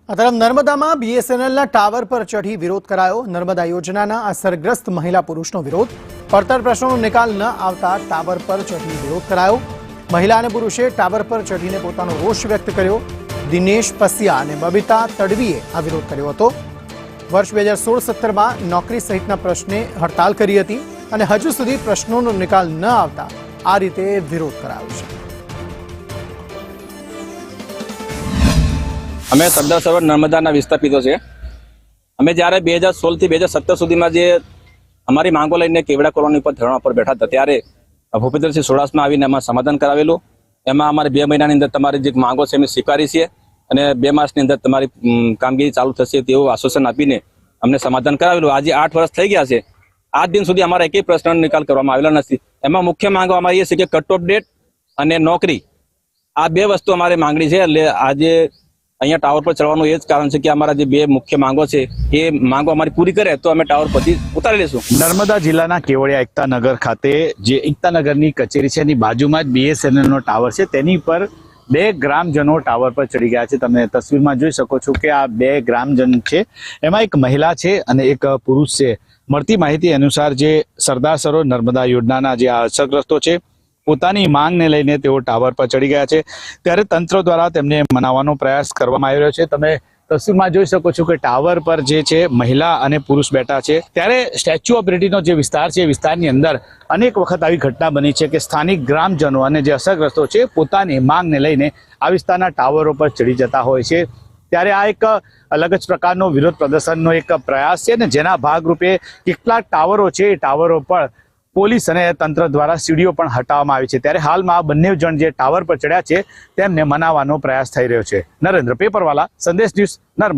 આ તરફ નર્મદામાં બીએસએનએલના ટાવર પર ચઢી વિરોધ કરાયો। નર્મદા યોજનાના અસરગ્રસ્ત મહિલા પુરુષનો વિરોધ। પડતર પ્રશ્નોનો નિકાલ ન આવતા ટાવર પર ચઢી વિરોધ કરાયો। મહિલા અને પુરુષે ટાવર પર ચઢીને પોતાનો રોષ વ્યક્ત કર્યો। દિનેશ પસિયા અને બબીતા તડવીએ આ વિરોધ કર્યો હતો। વર્ષ 2016-17માં નોકરી સહિતના પ્રશ્ને હડતાલ કરી હતી અને હજુ સુધી પ્રશ્નોનો નિકાલ ન આવતા આ રીતે વિરોધ કરાયો છે। અમે સરદાર સરોવર નર્મદાના વિસ્થાપિતો છે। અમે જ્યારે 2016 થી 2017 સુધીમાં જે અમારી માંગો લઈને કેવડા કોલોની પર ધરણા પર બેઠા હતા ત્યારે ભૂપેન્દ્રસિંહ ચુડાસમા આવીને એમાં સમાધાન કરાવેલું। એમાં અમારે 2 મહિનાની અંદર તમારી જે માંગો છે અમે સ્વીકારી છે અને 2 માસની અંદર તમારી કામગીરી ચાલુ થશે તેવું આશ્વાસન આપીને અમને સમાધાન કરાવેલું। આજે 8 વર્ષ થઈ ગયા છે, આજ દિન સુધી અમારા એકેય પ્રશ્નનો નિકાલ કરવામાં આવેલો નથી। એમાં મુખ્ય માંગો અમારી એ છે કે કટ ઓફ ડેટ અને નોકરી, આ 2 વસ્તુ અમારી માંગણી છે। એટલે આજે અહીંયા ટાવર પર ચડવાનું એ જ કારણ છે કે અમારા જે 2 મુખ્ય માંગો છે એ માંગો અમારી પૂરી કરે તો અમે ટાવર પરથી ઉતારી લઈશું। નર્મદા જિલ્લાના કેવડિયા એકતાનગર ખાતે જે એકતાનગરની કચેરી છે એની બાજુમાં જ BSNL નો ટાવર છે, તેની પર 2 ગ્રામજનો ટાવર પર ચડી ગયા છે। તમે તસવીરમાં જોઈ શકો છો કે આ 2 ગ્રામજન છે, એમાં એક મહિલા છે અને એક પુરુષ છે। મળતી માહિતી અનુસાર જે સરદાર સરોવર નર્મદા યોજનાના જે અસરગ્રસ્તો છે પોતાની માંગને લઈને તેઓ ટાવર પર ચડી ગયા છે, ત્યારે તંત્ર દ્વારા તેમને મનાવવાનો પ્રયાસ કરવામાં આવી રહ્યો છે। તમે તસવીરમાં જોઈ શકો છો કે ટાવર પર જે છે મહિલા અને પુરુષ બેઠા છે, ત્યારે સ્ટેચ્યુ ઓફ યુનિટીનો જે વિસ્તાર છે એ વિસ્તારની અંદર અનેક વખત આવી ઘટના બની છે કે સ્થાનિક ગ્રામજનો અને જે અસરગ્રસ્તો છે પોતાની માંગને લઈને આ વિસ્તારના ટાવરો પર ચડી જતા હોય છે। ત્યારે આ એક અલગ જ પ્રકારનો વિરોધ પ્રદર્શનનો એક પ્રયાસ છે ને જેના ભાગરૂપે કેટલાક ટાવરો છે એ ટાવરો પર પોલીસ અને તંત્ર દ્વારા સીડીઓ પણ હટાવવામાં આવી છે। ત્યારે હાલમાં આ બંને જણ જે ટાવર પર ચડ્યા છે તેમને મનાવવાનો પ્રયાસ થઈ રહ્યો છે। નરેન્દ્ર પેપરવાલા, સંદેશ ન્યૂઝ, નર્મદા।